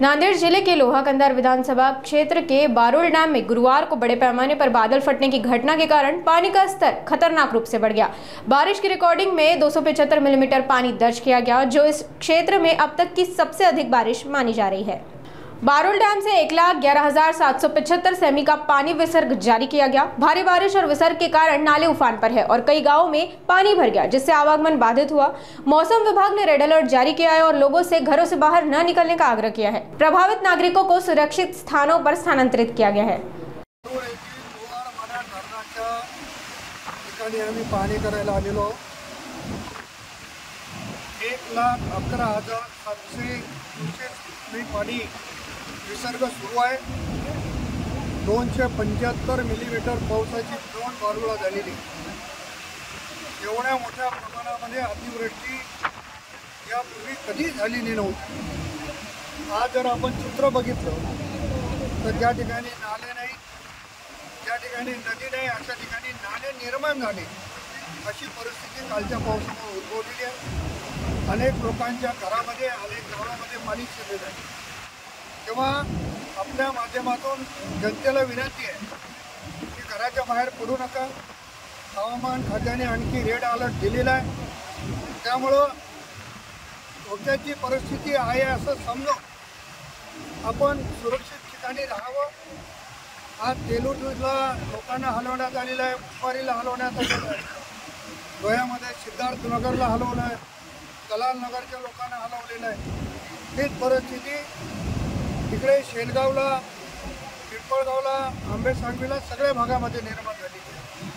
नांदेड़ जिले के लोहाकंदार विधानसभा क्षेत्र के बारुल डैम में गुरुवार को बड़े पैमाने पर बादल फटने की घटना के कारण पानी का स्तर खतरनाक रूप से बढ़ गया। बारिश की रिकॉर्डिंग में 275 मिलीमीटर पानी दर्ज किया गया, जो इस क्षेत्र में अब तक की सबसे अधिक बारिश मानी जा रही है। बारुल डैम से 1,11,775 सेमी का पानी विसर्ग जारी किया गया। भारी बारिश और विसर्ग के कारण नाले उफान पर है और कई गांवों में पानी भर गया, जिससे आवागमन बाधित हुआ। मौसम विभाग ने रेड अलर्ट जारी किया है और लोगों से घरों से बाहर न निकलने का आग्रह किया है। प्रभावित नागरिकों को सुरक्षित स्थानों पर स्थानांतरित किया गया है। विसर्ग सुरू आहे। 275 मिलीमीटर पावसाची नोंद बारुळा झालेली। एवढ्या मोठ्या प्रमाणामध्ये अतिवृष्टी यापूर्वी कधी झालेली नव्हती। आज जर आपण चित्र बघितलं तर ज्या ठिकाणी नाले नाही, ज्या ठिकाणी नदी नाही, अशा ठिकाणी नाले निर्माण झाले, अशी परिस्थिती कालच्या पावसामुळे उद्भवलेली आहे। अनेक लोकांच्या घरामध्ये, अनेक गावामध्ये पाणी शिरलेलं आहे। तेव्हा आपल्या माध्यमातून जनतेला विनंती आहे की घराच्या बाहेर पडू नका। हवामान खात्याने आणखी रेड अलर्ट दिलेला आहे, त्यामुळं धोक्याची परिस्थिती आहे असं समजून आपण सुरक्षित ठिकाणी राहावं। आज तेलुगूला लोकांना हलवण्यात आलेलं आहे, उपवारीला हलवण्यात आलेलं आहे, गोव्यामध्ये सिद्धार्थनगरला हलवलं आहे, कलाल नगरच्या लोकांना हलवलेलं आहे। हीच परिस्थिती इकडे शेलगावला, पिंपळगावला, आंबेसांगवीला सगळ्या भागामध्ये निर्माण झाली आहे।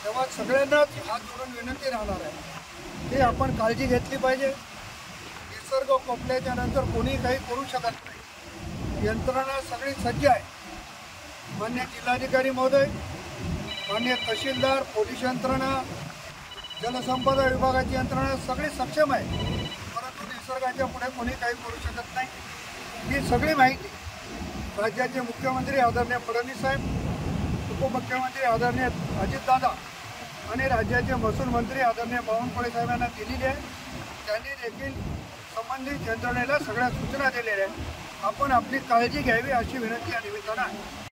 तेव्हा सगळ्यांनाच हात जोडून विनंती राहणार आहे की आपण काळजी घेतली पाहिजे। निसर्ग कोपल्याच्या नंतर कोणी काही करू शकत नाही। यंत्रणा सगळी सज्ज आहे। मान्य जिल्हाधिकारी महोदय, मान्य तहसीलदार, पोलीस यंत्रणा, जलसंपदा विभागाची यंत्रणा सगळी सक्षम आहे, परंतु निसर्गाच्या पुढे कोणी काही करू शकत नाही। ही सगळी माहिती राज्याचे मुख्यमंत्री आदरणीय फडणवीस साहेब, उपमुख्यमंत्री आदरणीय अजितदादा आणि राज्याचे महसूल मंत्री आदरणीय बावनकुळे साहेबांना दिलेली आहे। त्यांनी देखील संबंधित यंत्रणेला सगळ्या सूचना दिलेल्या आहेत। आपण आपली काळजी घ्यावी अशी विनंती या निमित्तानं आहे।